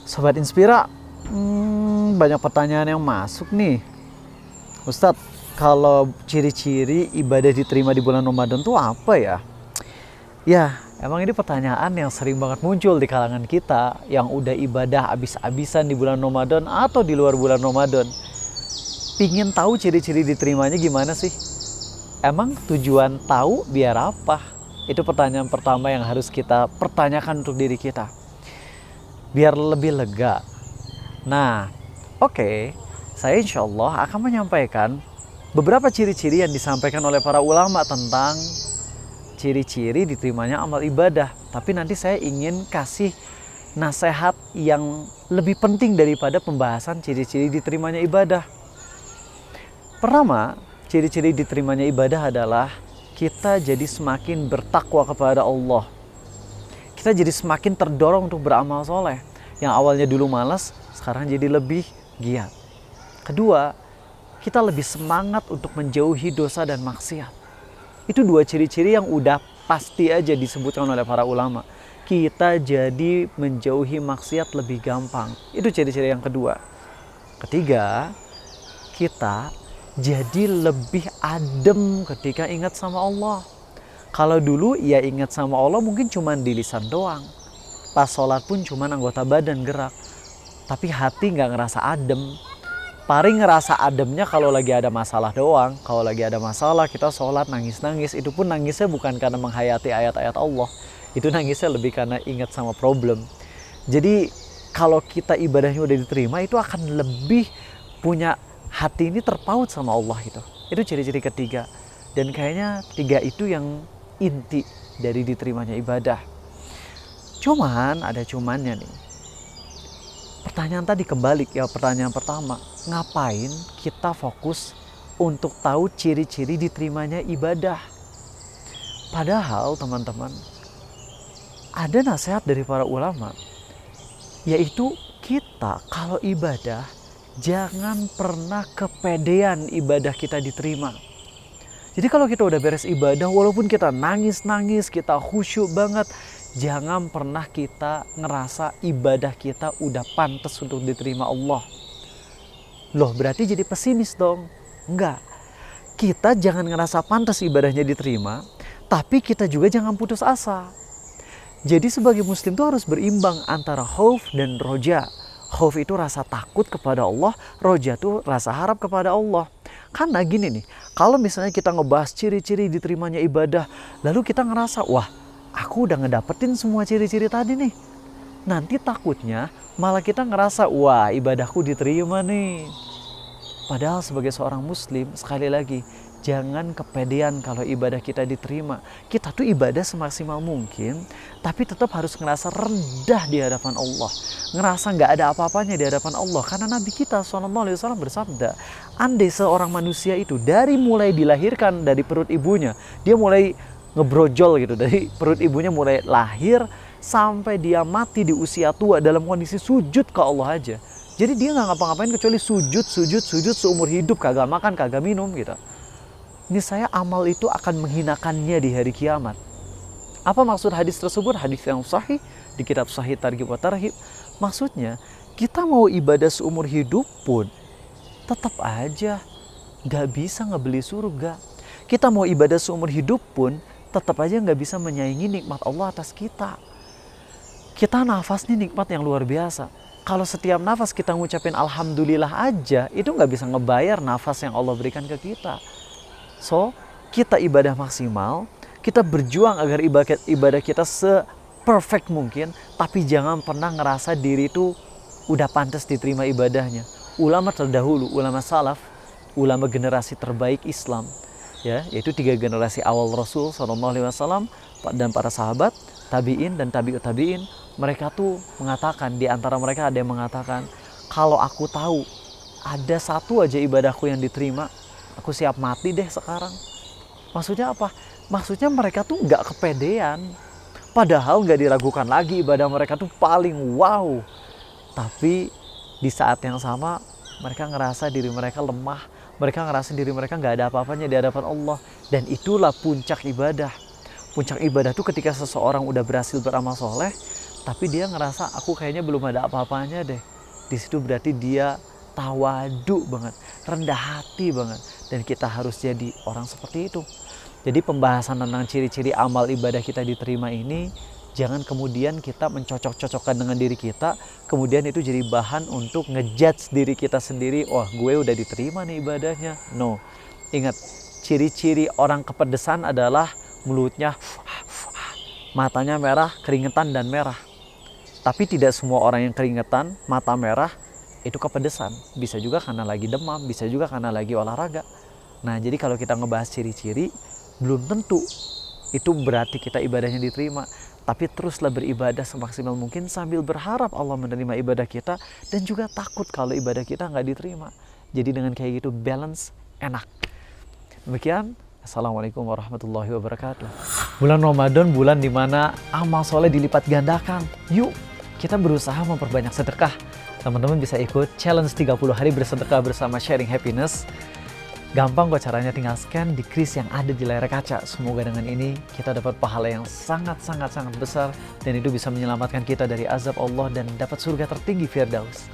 Sobat Inspira, banyak pertanyaan yang masuk nih. Ustadz, kalau ciri-ciri ibadah diterima di bulan Ramadan tuh apa ya? Ya, emang ini pertanyaan yang sering banget muncul di kalangan kita yang udah ibadah abis-abisan di bulan Ramadan atau di luar bulan Ramadan. Pingin tahu ciri-ciri diterimanya gimana sih? Emang tujuan tahu biar apa? Itu pertanyaan pertama yang harus kita pertanyakan untuk diri kita. Biar lebih lega. Nah, oke, saya insya Allah akan menyampaikan beberapa ciri-ciri yang disampaikan oleh para ulama tentang ciri-ciri diterimanya amal ibadah. Tapi nanti saya ingin kasih nasihat yang lebih penting daripada pembahasan ciri-ciri diterimanya ibadah. Pertama, ciri-ciri diterimanya ibadah adalah kita jadi semakin bertakwa kepada Allah. Kita jadi semakin terdorong untuk beramal soleh. Yang awalnya dulu malas, sekarang jadi lebih giat. Kedua, kita lebih semangat untuk menjauhi dosa dan maksiat. Itu dua ciri-ciri yang udah pasti aja disebutkan oleh para ulama. Kita jadi menjauhi maksiat lebih gampang. Itu ciri-ciri yang kedua. Ketiga, kita jadi lebih adem ketika ingat sama Allah. Kalau dulu ya ingat sama Allah mungkin cuma di lisan doang. Pas sholat pun cuma anggota badan gerak. Tapi hati nggak ngerasa adem. Paling ngerasa ademnya kalau lagi ada masalah doang. Kalau lagi ada masalah kita sholat nangis-nangis. Itu pun nangisnya bukan karena menghayati ayat-ayat Allah. Itu nangisnya lebih karena ingat sama problem. Jadi kalau kita ibadahnya udah diterima itu akan lebih punya hati ini terpaut sama Allah itu. Itu ciri-ciri ketiga. Dan kayaknya tiga itu yang inti dari diterimanya ibadah. Cuman ada cumannya nih. Pertanyaan tadi kembali ya, pertanyaan pertama, ngapain kita fokus untuk tahu ciri-ciri diterimanya ibadah? Padahal teman-teman, ada nasihat dari para ulama, yaitu kita kalau ibadah jangan pernah kepedean ibadah kita diterima. Jadi kalau kita udah beres ibadah, walaupun kita nangis-nangis, kita khusyuk banget, jangan pernah kita ngerasa ibadah kita udah pantas untuk diterima Allah. Loh, berarti jadi pesimis dong? Enggak. Kita jangan ngerasa pantas ibadahnya diterima, tapi kita juga jangan putus asa. Jadi sebagai muslim tuh harus berimbang antara khauf dan roja. Khauf itu rasa takut kepada Allah, roja itu rasa harap kepada Allah. Karena gini nih, kalau misalnya kita ngebahas ciri-ciri diterimanya ibadah, lalu kita ngerasa, wah aku udah ngedapetin semua ciri-ciri tadi nih. Nanti takutnya malah kita ngerasa, wah ibadahku diterima nih. Padahal sebagai seorang muslim, sekali lagi, jangan kepedean kalau ibadah kita diterima. Kita tuh ibadah semaksimal mungkin, tapi tetap harus ngerasa rendah di hadapan Allah. Ngerasa nggak ada apa-apanya di hadapan Allah. Karena Nabi kita SAW bersabda, andai seorang manusia itu dari mulai dilahirkan dari perut ibunya, dia mulai ngebrojol gitu, dari perut ibunya mulai lahir sampai dia mati di usia tua dalam kondisi sujud ke Allah aja. Jadi dia nggak ngapa-ngapain kecuali sujud seumur hidup, kagak makan, kagak minum gitu. Ini saya amal itu akan menghinakannya di hari kiamat. Apa maksud hadis tersebut? Hadis yang sahih di kitab Sahih Targhib wa Tarhib. Maksudnya kita mau ibadah seumur hidup pun tetap aja nggak bisa ngebeli surga. Kita mau ibadah seumur hidup pun tetap aja nggak bisa menyaingi nikmat Allah atas kita. Kita nafas nih nikmat yang luar biasa. Kalau setiap nafas kita ngucapin Alhamdulillah aja, itu nggak bisa ngebayar nafas yang Allah berikan ke kita. So, kita ibadah maksimal, kita berjuang agar ibadah kita se-perfect mungkin, tapi jangan pernah ngerasa diri itu udah pantas diterima ibadahnya. Ulama terdahulu, ulama salaf, ulama generasi terbaik Islam, ya, yaitu 3 generasi awal Rasul SAW dan para sahabat, tabi'in dan tabi'ut tabi'in, mereka tuh mengatakan, di antara mereka ada yang mengatakan, kalau aku tahu ada satu aja ibadahku yang diterima, aku siap mati deh sekarang. Maksudnya apa? Maksudnya mereka tuh nggak kepedean. Padahal nggak diragukan lagi ibadah mereka tuh paling wow. Tapi di saat yang sama mereka ngerasa diri mereka lemah. Mereka ngerasa diri mereka nggak ada apa-apanya di hadapan Allah. Dan itulah puncak ibadah. Puncak ibadah tuh ketika seseorang udah berhasil beramal soleh, tapi dia ngerasa aku kayaknya belum ada apa-apanya deh. Di situ berarti dia tawadu banget, rendah hati banget, dan kita harus jadi orang seperti itu. Jadi pembahasan tentang ciri-ciri amal ibadah kita diterima ini, jangan kemudian kita mencocok-cocokkan dengan diri kita, kemudian itu jadi bahan untuk ngejudge diri kita sendiri, wah gue udah diterima nih ibadahnya. No, ingat, ciri-ciri orang kepedesan adalah mulutnya, matanya merah, keringetan dan merah. Tapi tidak semua orang yang keringetan, mata merah, itu kepedesan. Bisa juga karena lagi demam, bisa juga karena lagi olahraga. Nah, jadi kalau kita ngebahas ciri-ciri, belum tentu itu berarti kita ibadahnya diterima. Tapi teruslah beribadah semaksimal mungkin sambil berharap Allah menerima ibadah kita, dan juga takut kalau ibadah kita nggak diterima. Jadi dengan kayak gitu balance, enak. Demikian, Assalamualaikum warahmatullahi wabarakatuh. Bulan Ramadan, bulan dimana amal soleh dilipat gandakan. Yuk, kita berusaha memperbanyak sedekah. Teman-teman bisa ikut challenge 30 hari bersedekah bersama Sharing Happiness. Gampang kok caranya, tinggal scan di kris yang ada di layar kaca. Semoga dengan ini kita dapat pahala yang sangat besar, dan itu bisa menyelamatkan kita dari azab Allah dan dapat surga tertinggi Firdaus.